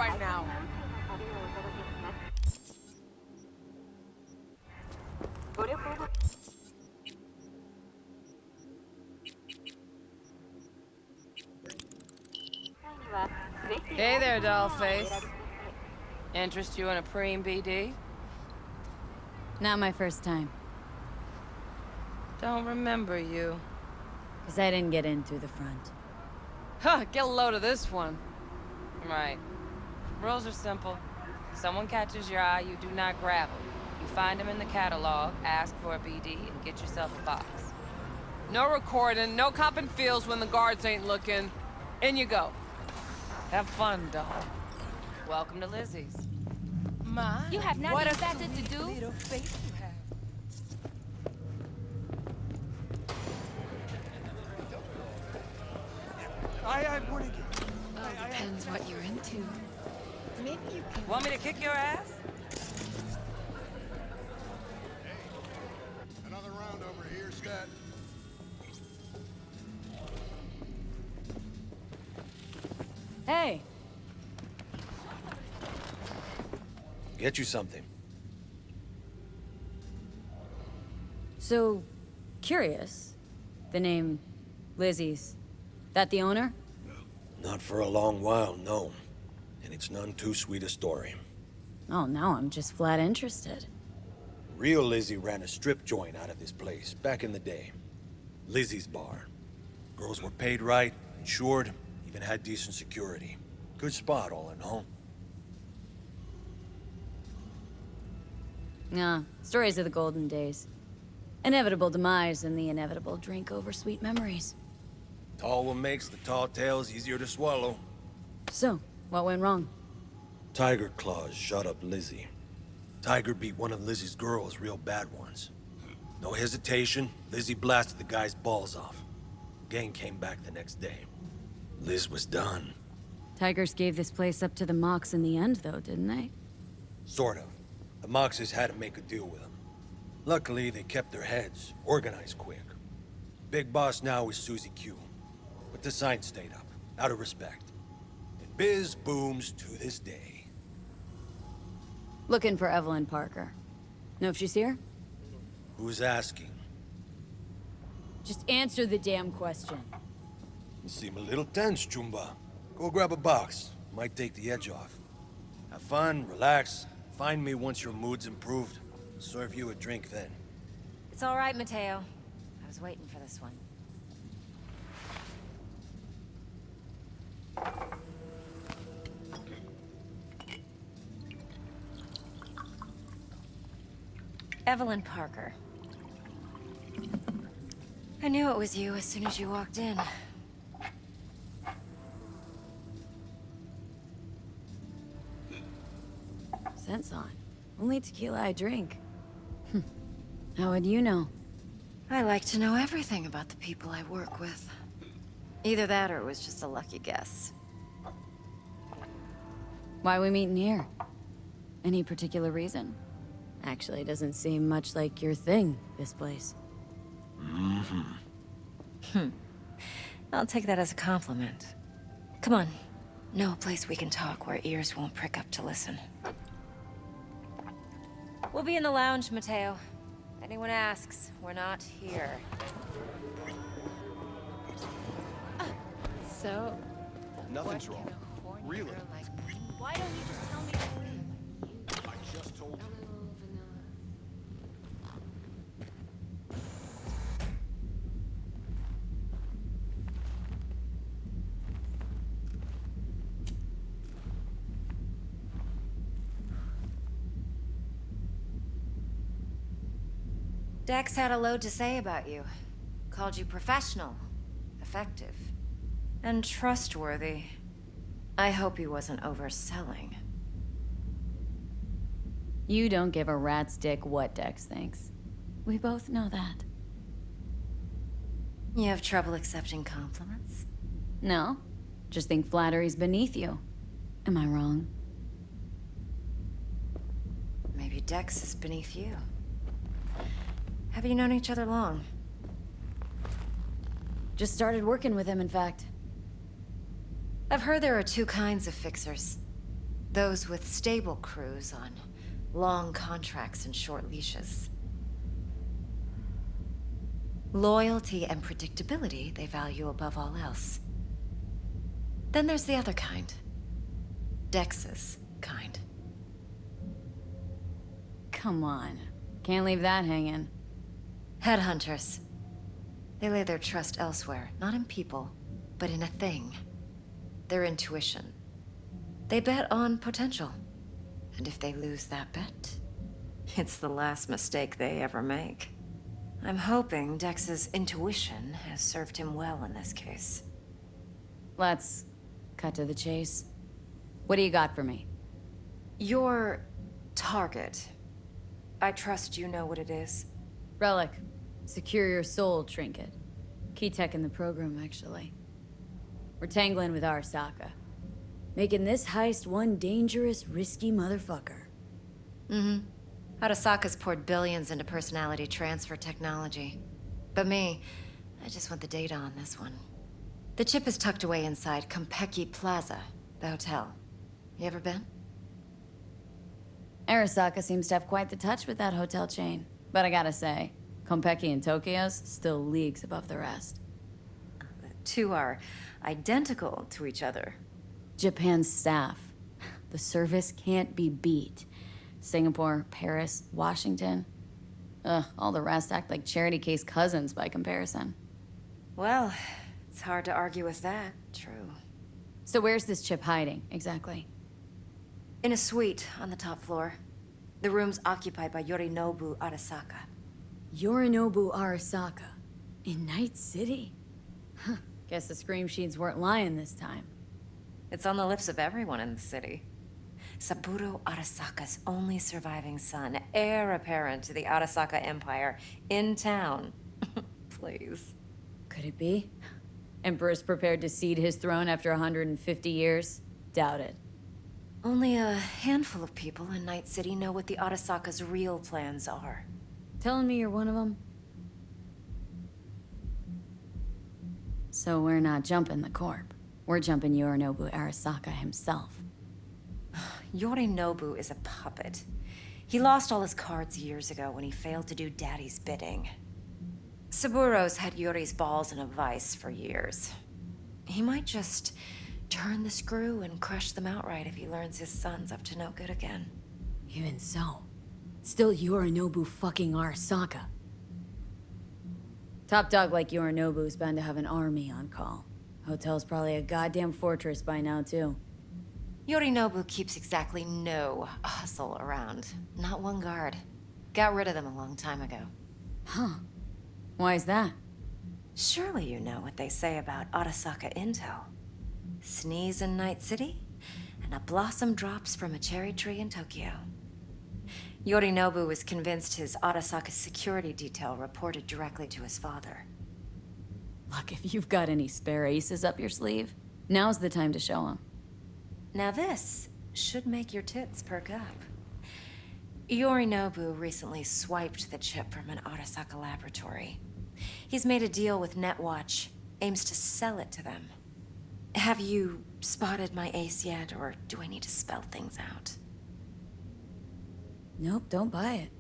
right now. Hey there, dollface. Interest you in a preem BD? Not my first time. Don't remember you. Because I didn't get in through the front. Huh, get a load of this one. Right. Rules are simple. Someone catches your eye, you do not grab them. You find them in the catalog, ask for a BD, and get yourself a box. No recording, no copping feels when the guards ain't looking. In you go. Have fun, doll. Welcome to Lizzie's. Ma, You have nothing what a better to sweet do? little face you have. I'm gonna get... Depends what you're into. Maybe you can... Want me to kick your ass? Another round over here, Stat. Hey! Get you something. So, curious. The name Lizzie's. That the owner? Not for a long while, no. And it's none too sweet a story. Oh, now I'm just flat interested. Real Lizzie ran a strip joint out of this place, back in the day. Lizzie's Bar. Girls were paid right, insured, even had decent security. Good spot, all in all. Nah, stories of the golden days. Inevitable demise and the inevitable drink over sweet memories. Tall one makes the tall tales easier to swallow. So, what went wrong? Tiger Claws shot up Lizzie. Tiger beat one of Lizzie's girls real bad ones. No hesitation, Lizzie blasted the guy's balls off. Gang came back the next day. Liz was done. Tigers gave this place up to the Mox in the end, though, didn't they? Sort of. The Moxes had to make a deal with them. Luckily, they kept their heads, organized quick. Big boss now is Susie Q. But the sign stayed up, out of respect. And biz booms to this day. Looking for Evelyn Parker. Know if she's here? Who's asking? Just answer the damn question. You seem a little tense, Chumba. Go grab a box. Might take the edge off. Have fun, relax. Find me once your mood's improved. Serve you a drink then. It's all right, Mateo. I was waiting for this one. Evelyn Parker. I knew it was you as soon as you walked in. Sense on. Only tequila I drink. How would you know? I like to know everything about the people I work with. Either that or it was just a lucky guess. Why we meeting here? Any particular reason? Actually, doesn't seem much like your thing, this place. I'll take that as a compliment. Come on. Know a place we can talk where ears won't prick up to listen. We'll be in the lounge, Mateo. If anyone asks, we're not here. So, Nothing's wrong. Really? Why don't you just tell me to leave? I just told you. Dex had a load to say about you. Called you professional, effective, and trustworthy. I hope he wasn't overselling. You don't give a rat's dick what Dex thinks. We both know that. You have trouble accepting compliments? No, just think flattery's beneath you. Am I wrong? Maybe Dex is beneath you. Have you known each other long? Just started working with him, in fact. I've heard there are two kinds of fixers. Those with stable crews on long contracts and short leashes. Loyalty and predictability they value above all else. Then there's the other kind. Dex's kind. Come on. Can't leave that hanging. Headhunters. They lay their trust elsewhere, not in people, but in a thing. Their intuition. They bet on potential. And if they lose that bet, it's the last mistake they ever make. I'm hoping Dex's intuition has served him well in this case. Let's cut to the chase. What do you got for me? Your target. I trust you know what it is. Relic. Secure your soul trinket. Key tech in the program, actually. We're tangling with Arasaka. Making this heist one dangerous, risky motherfucker. Mm-hmm. Arasaka's poured billions into personality transfer technology. But me, I just want the data on this one. The chip is tucked away inside Konpeki Plaza, the hotel. You ever been? Arasaka seems to have quite the touch with that hotel chain. But I gotta say, Konpeki in Tokyo's still leagues above the rest. The two are identical to each other. Japan's staff. The service can't be beat. Singapore, Paris, Washington. Ugh, all the rest act like charity case cousins by comparison. Well, it's hard to argue with that. True. So where's this chip hiding, exactly? In a suite on the top floor. The room's occupied by Yorinobu Arasaka. Yorinobu Arasaka. In Night City? Huh. Guess the scream sheets weren't lying this time. It's on the lips of everyone in the city. Saburo Arasaka's only surviving son, heir apparent to the Arasaka Empire, in town. Please. Could it be? Emperor's prepared to cede his throne after 150 years? Doubt it. Only a handful of people in Night City know what the Arasaka's real plans are. Telling me you're one of them? So we're not jumping the corp. We're jumping Yorinobu Arasaka himself. Yorinobu is a puppet. He lost all his cards years ago when he failed to do Daddy's bidding. Saburo's had Yuri's balls in a vice for years. He might just turn the screw and crush them outright if he learns his son's up to no good again. Even so, it's still Yorinobu fucking Arasaka. Top dog like Yorinobu's bound to have an army on call. Hotel's probably a goddamn fortress by now, too. Yorinobu keeps exactly no hustle around. Not one guard. Got rid of them a long time ago. Huh. Why is that? Surely you know what they say about Arasaka intel. Sneeze in Night City, and a blossom drops from a cherry tree in Tokyo. Yorinobu was convinced his Arasaka security detail reported directly to his father. Look, if you've got any spare aces up your sleeve, now's the time to show them. Now this should make your tits perk up. Yorinobu recently swiped the chip from an Arasaka laboratory. He's made a deal with Netwatch, aims to sell it to them. Have you spotted my ace yet, or do I need to spell things out? Nope, don't buy it.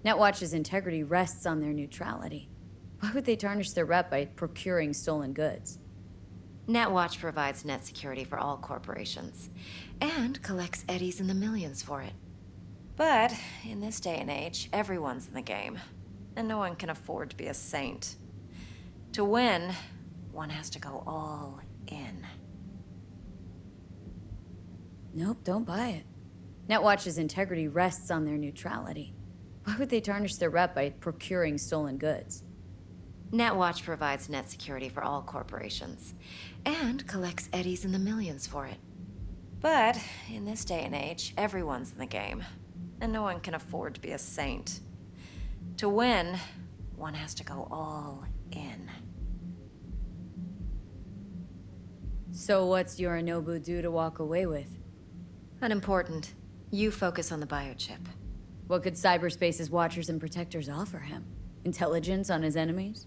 Netwatch's integrity rests on their neutrality. Why would they tarnish their rep by procuring stolen goods? Netwatch provides net security for all corporations, and collects eddies in the millions for it. But in this day and age, everyone's in the game, and no one can afford to be a saint. To win, one has to go all in. Nope, don't buy it. Netwatch's integrity rests on their neutrality. Why would they tarnish their rep by procuring stolen goods? Netwatch provides net security for all corporations, and collects eddies in the millions for it. But in this day and age, everyone's in the game, and no one can afford to be a saint. To win, one has to go all in. So what's Yorinobu due to walk away with? Unimportant. You focus on the biochip. What could cyberspace's watchers and protectors offer him? Intelligence on his enemies?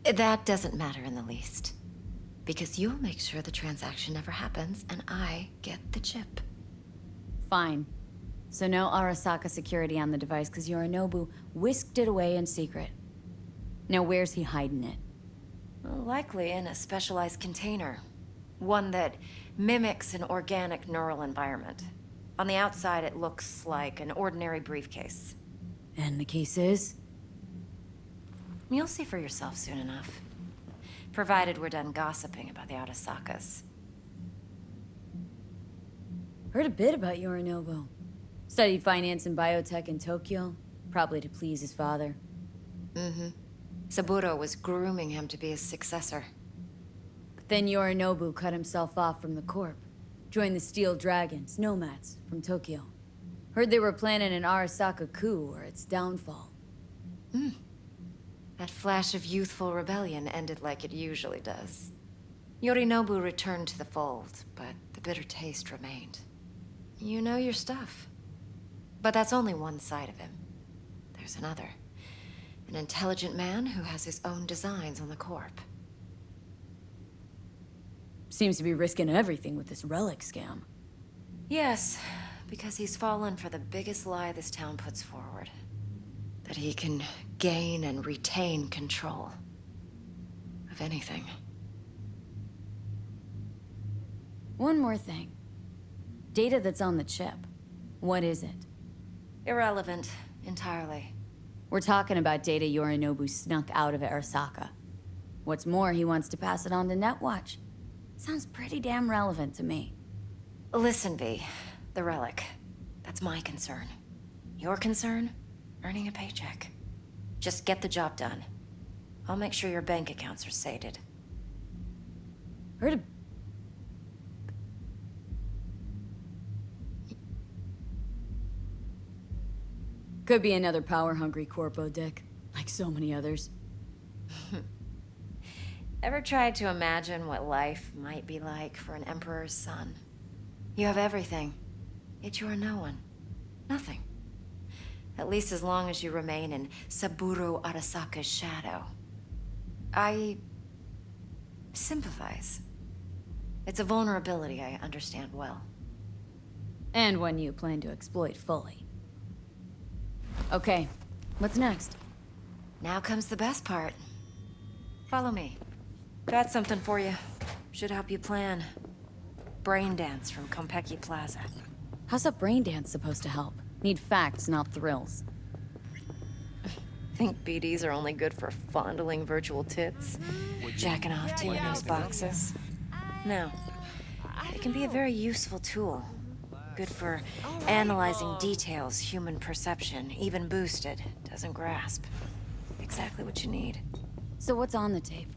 That doesn't matter in the least. Because you'll make sure the transaction never happens, and I get the chip. Fine. So no Arasaka security on the device because Yorinobu whisked it away in secret. Now where's he hiding it? Well, likely in a specialized container. One that mimics an organic neural environment. On the outside, it looks like an ordinary briefcase. And the case is? You'll see for yourself soon enough. Provided we're done gossiping about the Arasakas. Heard a bit about Yorinobu. Studied finance and biotech in Tokyo, probably to please his father. Mm-hmm. Saburo was grooming him to be his successor. But then Yorinobu cut himself off from the Corp. Joined the Steel Dragons, nomads, from Tokyo. Heard they were planning an Arasaka coup or its downfall. That flash of youthful rebellion ended like it usually does. Yorinobu returned to the fold, but the bitter taste remained. You know your stuff. But that's only one side of him. There's another. An intelligent man who has his own designs on the Corp. Seems to be risking everything with this relic scam. Yes, because he's fallen for the biggest lie this town puts forward. That he can gain and retain control of anything. One more thing. Data that's on the chip. What is it? Irrelevant, entirely. We're talking about data Yorinobu snuck out of Arasaka. What's more, he wants to pass it on to Netwatch. Sounds pretty damn relevant to me. Listen, V. The relic. That's my concern. Your concern? Earning a paycheck. Just get the job done. I'll make sure your bank accounts are sated. Heard a... Could be another power-hungry corpo, Dick. Like so many others. Ever tried to imagine what life might be like for an emperor's son? You have everything, yet you are no one. Nothing. At least as long as you remain in Saburo Arasaka's shadow. I sympathize. It's a vulnerability I understand well. And one you plan to exploit fully. Okay, what's next? Now comes the best part. Follow me. Got something for you. Should help you plan. Brain dance from Konpeki Plaza. How's a brain dance supposed to help? Need facts, not thrills. Think BDs are only good for fondling virtual tits? Jacking off to in those boxes? No. It can be a very useful tool. Good for analyzing details human perception, even boosted, doesn't grasp. Exactly what you need. So what's on the tape?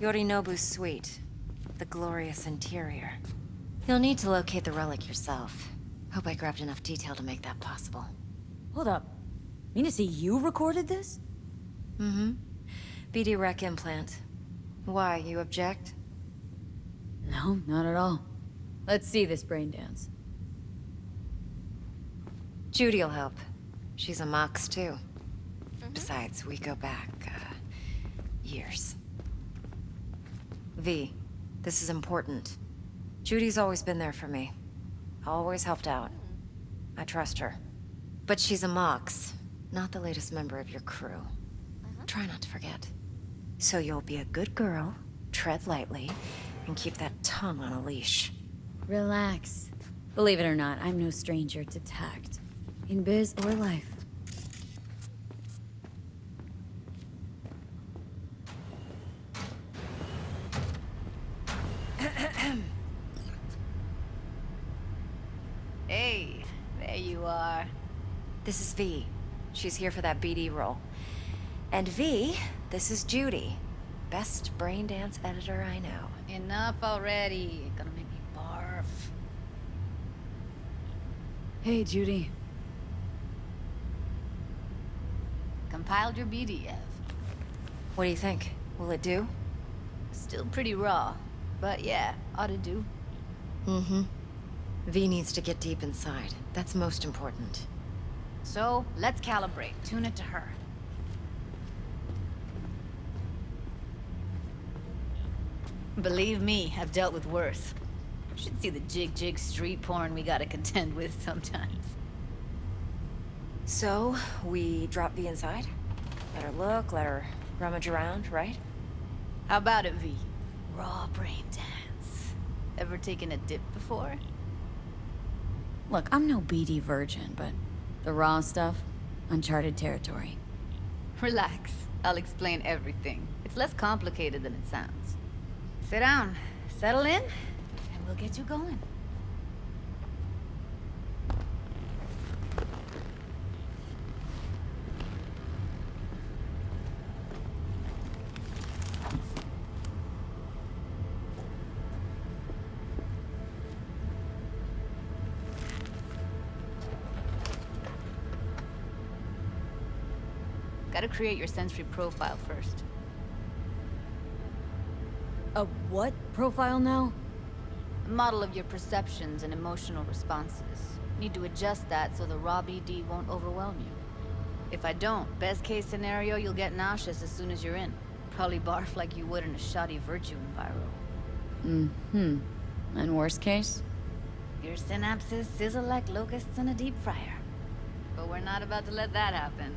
Yorinobu's suite. The glorious interior. You'll need to locate the relic yourself. Hope I grabbed enough detail to make that possible. Hold up. Mean to say you recorded this? Mm-hmm. BD rec implant. Why, you object? No, not at all. Let's see this brain dance. Judy'll help. She's a Mox, too. Besides, we go back, years. V, this is important. Judy's always been there for me. Always helped out. I trust her. But she's a Mox, not the latest member of your crew. Try not to forget. So you'll be a good girl, tread lightly, and keep that tongue on a leash. Relax. Believe it or not, I'm no stranger to tact. In biz or life. Hey, there you are. This is V. She's here for that BD role. And V, this is Judy. Best brain dance editor I know. Enough already. You're gonna make me barf. Hey, Judy. Compiled your BDF. What do you think? Will it do? Still pretty raw, but yeah, ought to do. Mm-hmm. V needs to get deep inside. That's most important. So, let's calibrate. Tune it to her. Believe me, I've dealt with worse. Should see the jig street porn we gotta contend with sometimes. So, we drop V inside? Let her look, let her rummage around, right? How about it, V? Raw brain dance. Ever taken a dip before? Look, I'm no BD virgin, but the raw stuff, uncharted territory. Relax. I'll explain everything. It's less complicated than it sounds. Sit down, settle in, and we'll get you going. Gotta create your sensory profile first. A what profile now? A model of your perceptions and emotional responses. Need to adjust that so the raw BD won't overwhelm you. If I don't, best case scenario, you'll get nauseous as soon as you're in. Probably barf like you would in a shoddy Virtue enviro. Mm-hmm. And worst case? Your synapses sizzle like locusts in a deep fryer. But we're not about to let that happen.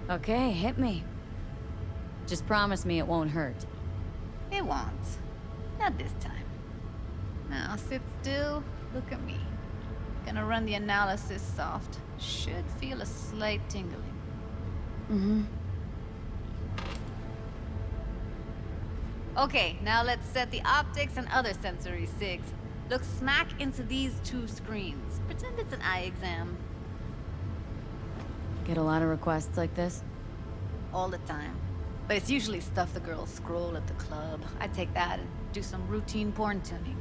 Okay, hit me. Just promise me it won't hurt. It won't. Not this time. Now sit still, look at me. Gonna run the analysis soft. Should feel a slight tingling. Mm-hmm. Okay, now let's set the optics and other sensory sigs. Look smack into these two screens. Pretend it's an eye exam. Get a lot of requests like this? All the time. But it's usually stuff the girls scroll at the club. I take that and do some routine porn tuning.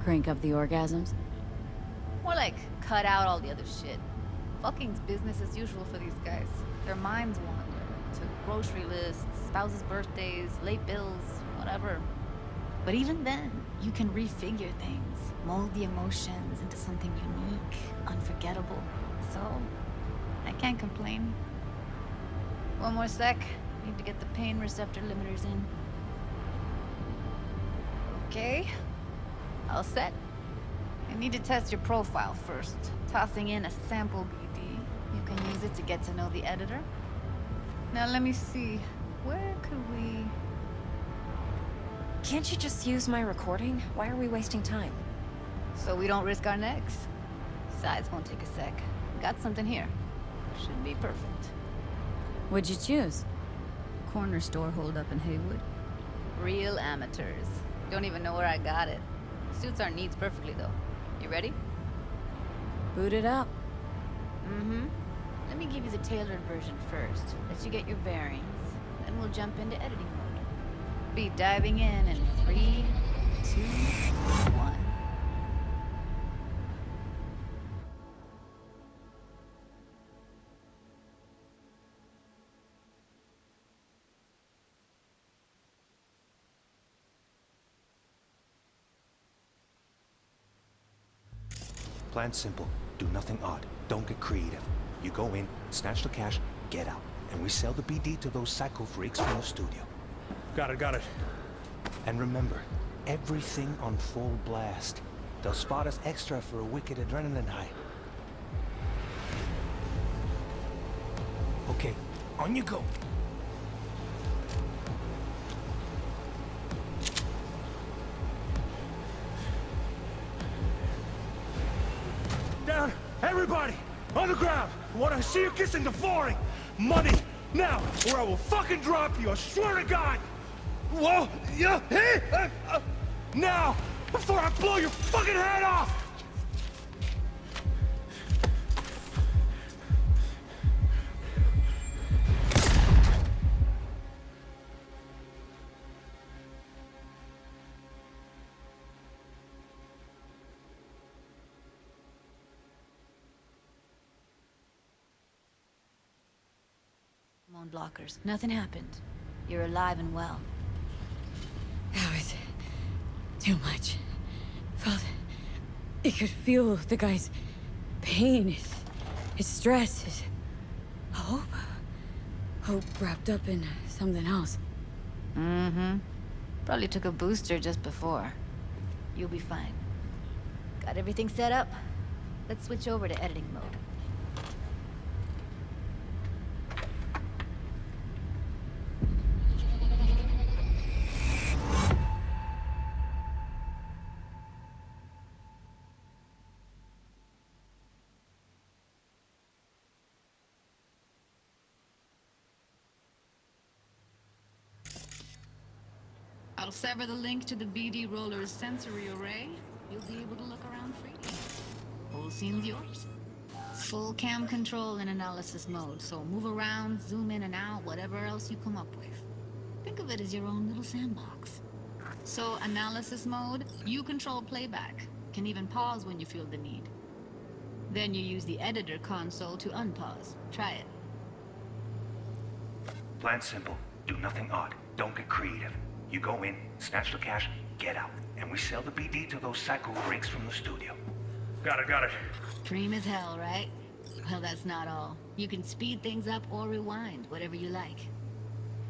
Crank up the orgasms? More like, cut out all the other shit. Fucking's business as usual for these guys. Their minds wander to grocery lists, spouses' birthdays, late bills, whatever. But even then, you can refigure things, mold the emotions into something unique, unforgettable. So, I can't complain. One more sec. Need to get the pain receptor limiters in. Okay. All set. I need to test your profile first. Tossing in a sample BD. You can use it to get to know the editor. Now let me see. Where could we... Can't you just use my recording? Why are we wasting time? So we don't risk our necks? Besides, won't take a sec. Got something here. Should be perfect. What'd you choose? Corner store holdup in Haywood. Real amateurs. Don't even know where I got it. Suits our needs perfectly, though. You ready? Boot it up. Mm-hmm. Let me give you the tailored version first. Let you get your bearings. Then we'll jump into editing mode. Be diving in 3, 2, 1. Plan simple. Do nothing odd. Don't get creative. You go in, snatch the cash, get out. And we sell the BD to those psycho freaks from the studio. Got it. And remember, everything on full blast. They'll spot us extra for a wicked adrenaline high. Okay, on you go. Down! Everybody! On the ground! I want to see you kissing the flooring! Money! Now! Or I will fucking drop you! I swear to God! Whoa! Yeah! Hey! Now! Before I blow your fucking head off! Hormone blockers. Nothing happened. You're alive and well. That was too much. Felt it could feel the guy's pain, his stress, his hope. Hope wrapped up in something else. Mm-hmm. Probably took a booster just before. You'll be fine. Got everything set up? Let's switch over to editing mode. I'll sever the link to the BD Roller's sensory array. You'll be able to look around freely. Whole scene's yours. Full cam control in analysis mode, so move around, zoom in and out, whatever else you come up with. Think of it as your own little sandbox. So, analysis mode, you control playback. Can even pause when you feel the need. Then you use the editor console to unpause. Try it. Plan simple. Do nothing odd. Don't get creative. You go in, snatch the cash, get out. And we sell the BD to those psycho freaks from the studio. Got it. Dream as hell, right? Well, that's not all. You can speed things up or rewind, whatever you like.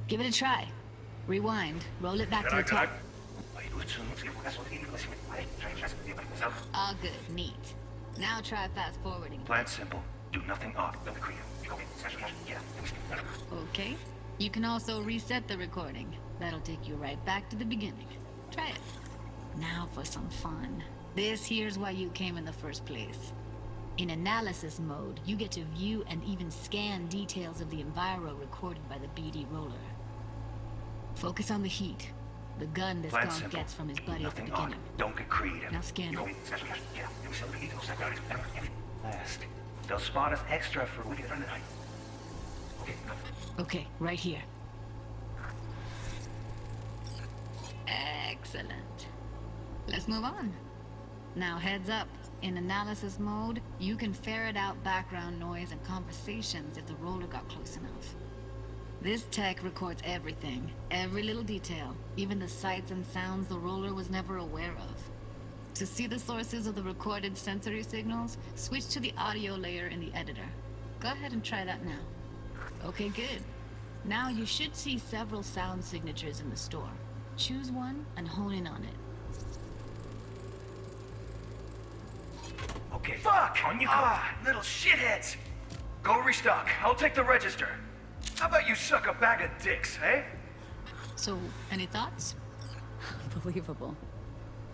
Give it a try. Rewind. Roll it back to the top. All good. Neat. Now try fast forwarding. Plan simple. Do nothing odd. Don't get creative. You go in, snatch the cash, get out. Okay. You can also reset the recording. That'll take you right back to the beginning. Try it. Now for some fun. This here's why you came in the first place. In analysis mode, you get to view and even scan details of the enviro recorded by the BD roller. Focus on the heat. The gun this skunk gets from his buddy at the beginning. Don't get creative. Now scan it. Last. They'll spot us extra for we get on the night. Okay, right here. Excellent. Let's move on. Now heads up. In analysis mode, you can ferret out background noise and conversations if the roller got close enough. This tech records everything, every little detail, even the sights and sounds the roller was never aware of. To see the sources of the recorded sensory signals, switch to the audio layer in the editor. Go ahead and try that now. Okay, good. Now you should see several sound signatures in the store. Choose one and hone in on it. Okay. Fuck! On you go. Little shitheads! Go restock. I'll take the register. How about you suck a bag of dicks, eh? So, any thoughts? Unbelievable.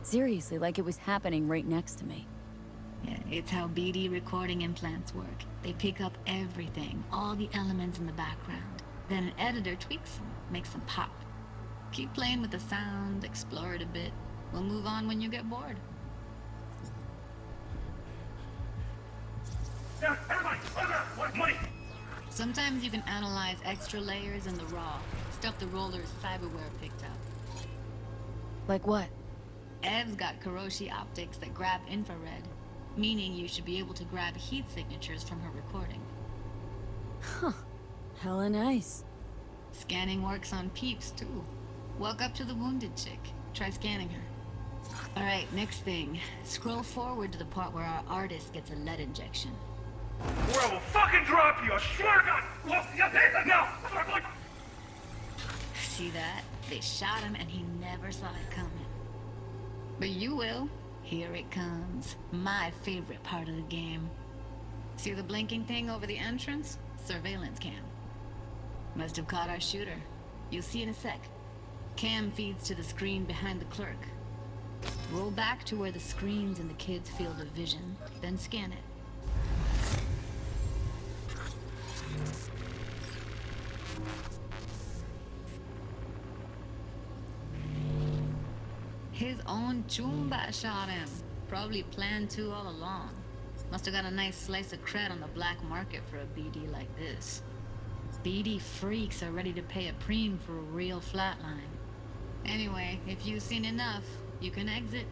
Seriously, like it was happening right next to me. Yeah, it's how BD recording implants work. They pick up everything, all the elements in the background. Then an editor tweaks them, makes them pop. Keep playing with the sound, explore it a bit. We'll move on when you get bored. Everybody, what money? Sometimes you can analyze extra layers in the raw, stuff the roller's cyberware picked up. Like what? Ev's got Kiroshi optics that grab infrared, meaning you should be able to grab heat signatures from her recording. Huh. Hella nice. Scanning works on peeps, too. Walk up to the wounded chick. Try scanning her. Alright, next thing. Scroll forward to the part where our artist gets a lead injection. Or I will fucking drop you, I swear to God! Look, now! See that? They shot him and he never saw it coming. But you will. Here it comes. My favorite part of the game. See the blinking thing over the entrance? Surveillance cam. Must have caught our shooter. You'll see in a sec. Cam feeds to the screen behind the clerk. Roll back to where the screen's in the kid's field of vision, then scan it. His own Chumba shot him. Probably planned to all along. Must have got a nice slice of cred on the black market for a BD like this. BD freaks are ready to pay a preem for a real flatline. Anyway, if you've seen enough, you can exit.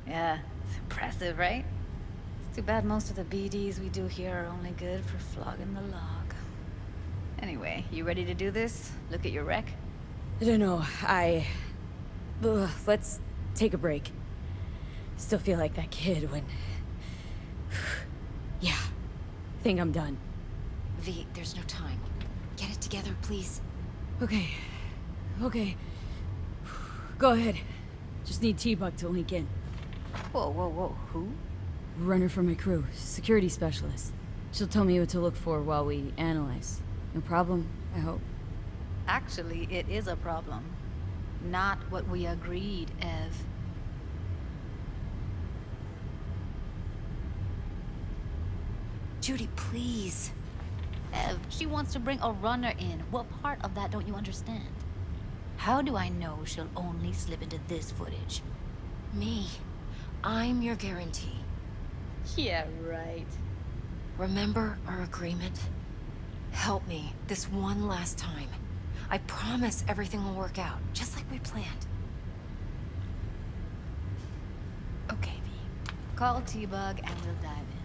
Yeah, it's impressive, right? Too bad most of the BDs we do here are only good for flogging the log. Anyway, you ready to do this? Look at your wreck? I don't know, let's take a break. Still feel like that kid when... Yeah. Think I'm done. V, there's no time. Get it together, please. Okay. Go ahead. Just need T-Bug to link in. Whoa, who? Runner for my crew, security specialist. She'll tell me what to look for while we analyze. No problem, I hope. Actually, it is a problem. Not what we agreed, Ev. Judy, please. Ev, she wants to bring a runner in. What part of that don't you understand? How do I know she'll only slip into this footage? Me. I'm your guarantee. Yeah, right. Remember our agreement? Help me this one last time. I promise everything will work out, just like we planned. Okay, V. Call T-Bug and we'll dive in.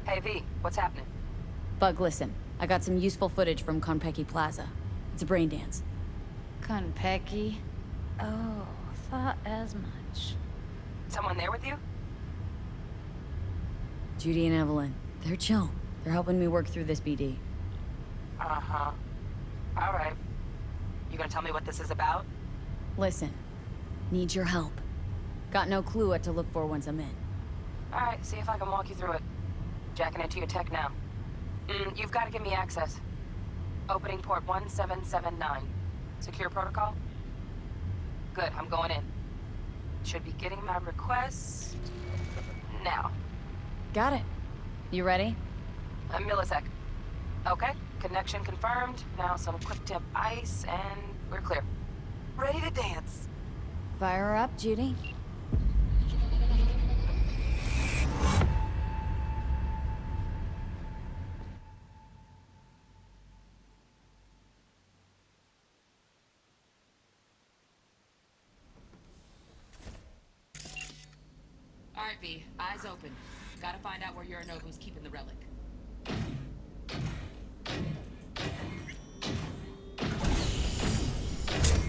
Hey, V, what's happening? Bug, listen. I got some useful footage from Konpeki Plaza. It's a brain dance. Konpeki? Oh, thought as much. Someone there with you? Judy and Evelyn. They're chill. They're helping me work through this BD. Uh-huh. All right. You gonna tell me what this is about? Listen. Need your help. Got no clue what to look for once I'm in. All right, see if I can walk you through it. Jacking into your tech now. You've got to give me access. Opening port 1779. Secure protocol? Good, I'm going in. Should be getting my request... now. Got it. You ready? A millisec. Okay, connection confirmed. Now some quick tip ice, and we're clear. Ready to dance. Fire her up, Judy. All right, V. Eyes open. Gotta find out where Yorinobu's keeping the relic.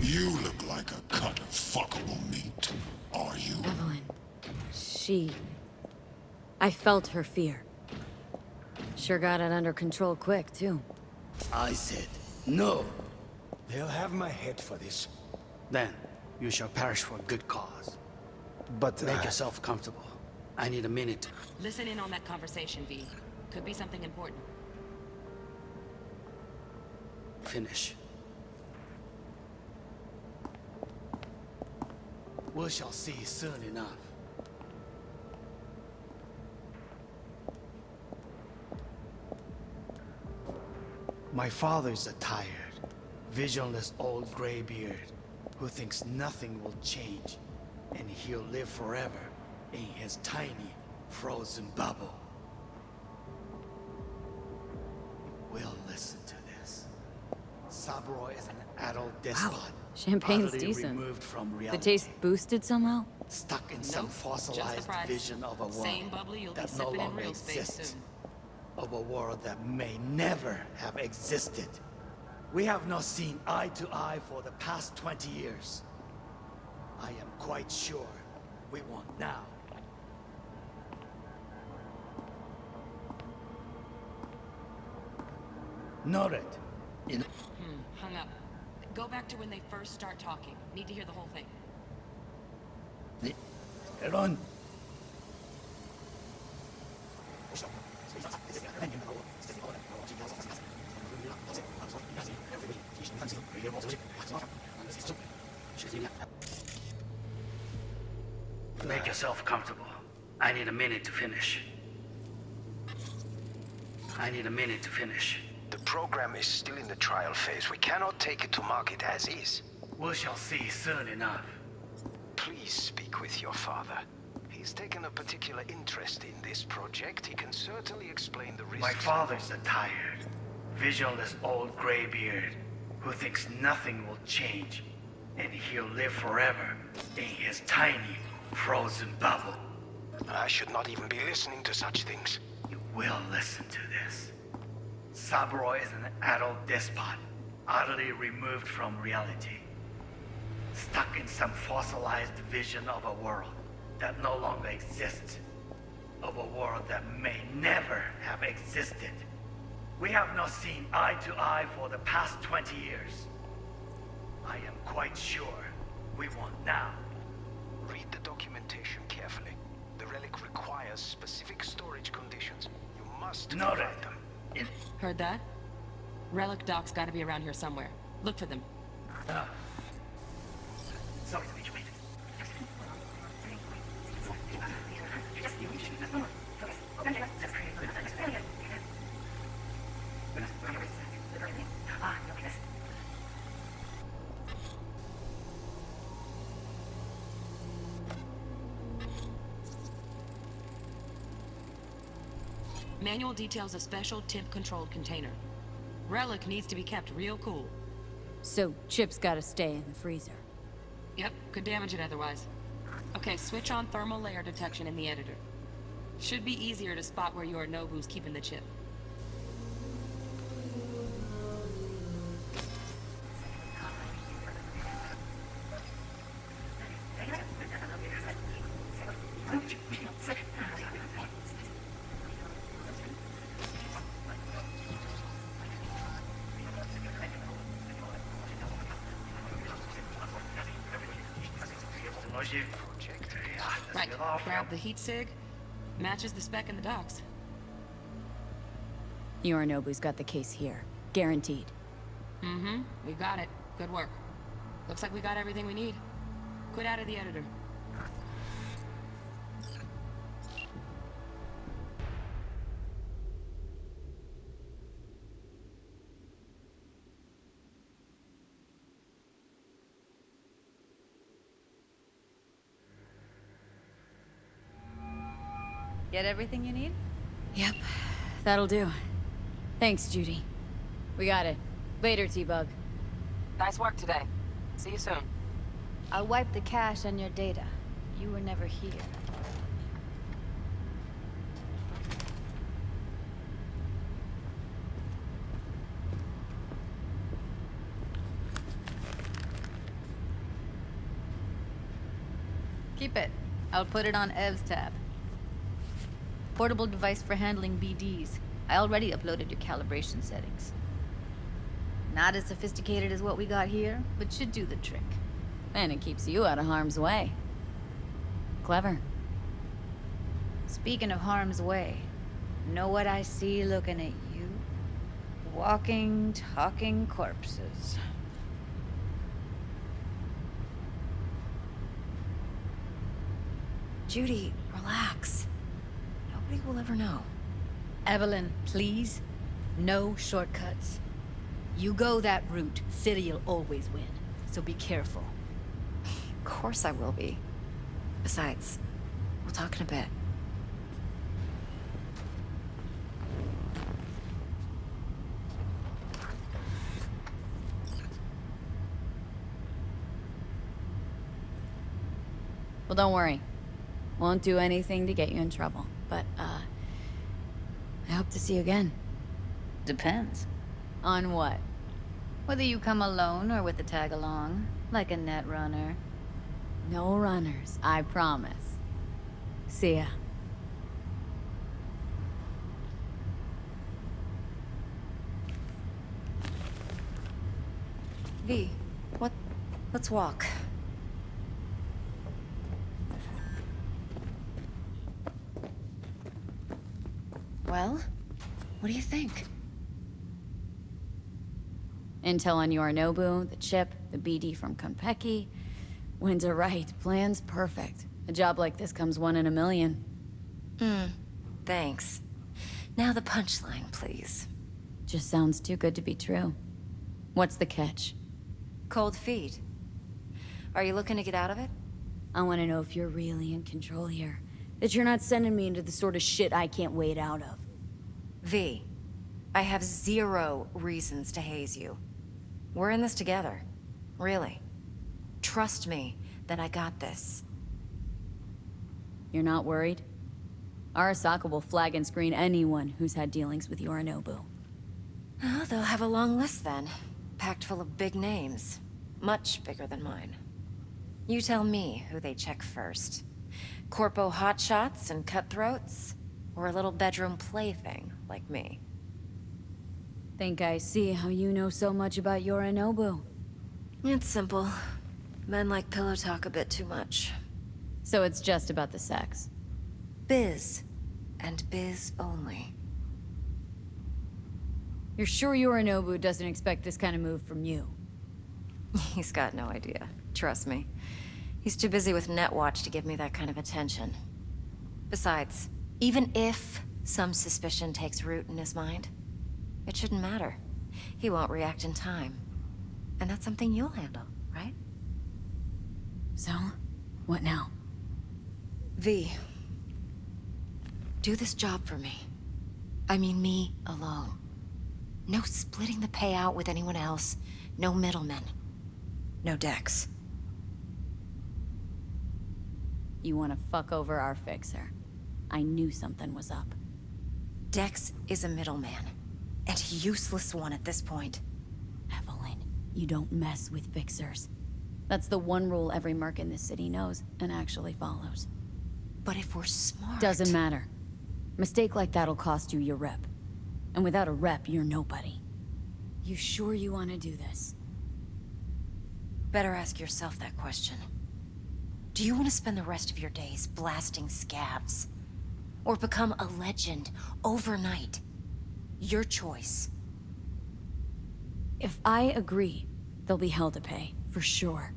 You look like a cut of fuckable meat, are you? Evelyn. I felt her fear. Sure got it under control quick, too. I said no. They'll have my head for this. Then you shall perish for a good cause. But Make yourself comfortable. I need a minute. Listen in on that conversation, V. Could be something important. Finish. We shall see soon enough. My father's a tired, visionless old graybeard who thinks nothing will change and he'll live forever in his tiny, frozen bubble. We'll listen to this. Saburo is an adult despot. Wow, champagne's utterly decent. removed from The reality. taste boosted somehow? Stuck in some Nope, just fossilized the price. vision of a world Same bubbly you'll be that no sipping in longer real space exists. soon. Of a world that may never have existed. We have not seen eye to eye for the past 20 years. I am quite sure we want now. Noted. Hung up. Go back to when they first start talking. Need to hear the whole thing. Run. Make yourself comfortable. I need a minute to finish. The program is still in the trial phase. We cannot take it to market as is. We shall see soon enough. Please speak with your father. He's taken a particular interest in this project. He can certainly explain the risks. My father's a tired, visionless old graybeard who thinks nothing will change, and he'll live forever in his tiny, frozen bubble. I should not even be listening to such things. You will listen to this. Saburo is an adult despot, utterly removed from reality. Stuck in some fossilized vision of a world that no longer exists. Of a world that may never have existed. We have not seen eye to eye for the past 20 years. I am quite sure we won't now. Read the documentation carefully. The relic requires specific storage conditions. You must provide them. Heard that? Relic docs gotta be around here somewhere. Look for them. Sorry, Manual details a special temp-controlled container. Relic needs to be kept real cool. So, Chip's gotta stay in the freezer. Yep, could damage it otherwise. Okay, switch on thermal layer detection in the editor. Should be easier to spot where Yorinobu's keeping the chip. Right, grab the heat sig. Matches the spec in the docs. Yorinobu's got the case here. Guaranteed. Mm-hmm. We got it. Good work. Looks like we got everything we need. Quit out of the editor. Get everything you need? Yep, that'll do. Thanks, Judy. We got it. Later, T-Bug. Nice work today. See you soon. I'll wipe the cache on your data. You were never here. Keep it. I'll put it on Ev's tab. Portable device for handling BDs. I already uploaded your calibration settings. Not as sophisticated as what we got here, but should do the trick. And it keeps you out of harm's way. Clever. Speaking of harm's way, know what I see looking at you? Walking, talking corpses. Judy, relax. Nobody will ever know. Evelyn, please. No shortcuts. You go that route, City'll always win. So be careful. Of course I will be. Besides, we'll talk in a bit. Well, don't worry. Won't do anything to get you in trouble. But, I hope to see you again. Depends. On what? Whether you come alone or with the tag along, like a net runner. No runners, I promise. See ya. V, let's walk. Well, what do you think? Intel on Yorinobu, the chip, the BD from Konpeki. Winds are right, plan's perfect. A job like this comes one in a million. Thanks. Now the punchline, please. Just sounds too good to be true. What's the catch? Cold feet. Are you looking to get out of it? I want to know if you're really in control here. That you're not sending me into the sort of shit I can't wade out of. V, I have 0 reasons to haze you. We're in this together. Really. trust me that I got this. You're not worried? Arasaka will flag and screen anyone who's had dealings with Yorinobu. Oh, they'll have a long list then. Packed full of big names. Much bigger than mine. You tell me who they check first. Corpo hotshots and cutthroats? Or a little bedroom plaything like me? Think I see how you know so much about Yorinobu. It's simple. Men like pillow talk a bit too much. So it's just about the sex. Biz. And biz only. You're sure Yorinobu doesn't expect this kind of move from you? He's got no idea. Trust me. He's too busy with Netwatch to give me that kind of attention. Besides, even if some suspicion takes root in his mind, it shouldn't matter. He won't react in time. And that's something you'll handle, right? So, what now? V. Do this job for me. I mean me alone. No splitting the payout with anyone else. No middlemen. No Dex. You want to fuck over our fixer. I knew something was up. Dex is a middleman. And a useless one at this point. Evelyn, you don't mess with fixers. That's the one rule every merc in this city knows and actually follows. But if we're smart... Doesn't matter. Mistake like that'll cost you your rep. And without a rep, you're nobody. You sure you want to do this? Better ask yourself that question. Do you want to spend the rest of your days blasting scabs? Or become a legend overnight? Your choice. If I agree, there'll be hell to pay, for sure.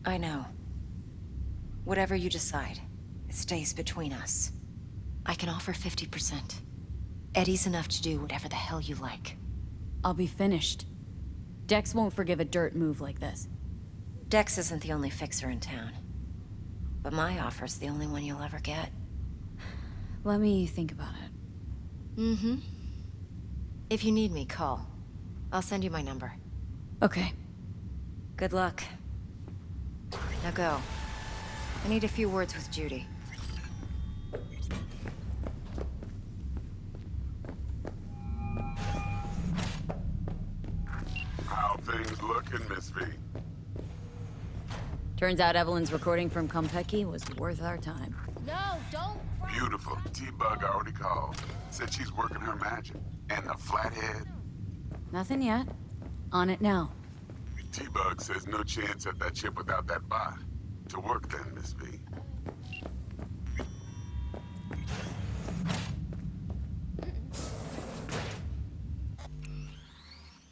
I know. Whatever you decide, it stays between us. I can offer 50%. Eddie's enough to do whatever the hell you like. I'll be finished. Dex won't forgive a dirt move like this. Dex isn't the only fixer in town. But my offer's the only one you'll ever get. Let me think about it. Mm-hmm. If you need me, call. I'll send you my number. Okay. Good luck. Now go. I need a few words with Judy. How things looking, Miss V? Turns out Evelyn's recording from Kompeki was worth our time. No, don't. Beautiful. T-Bug already called. Said she's working her magic. And the flathead? Nothing yet. On it now. T-Bug says no chance at that chip without that bot. To work then, Miss V.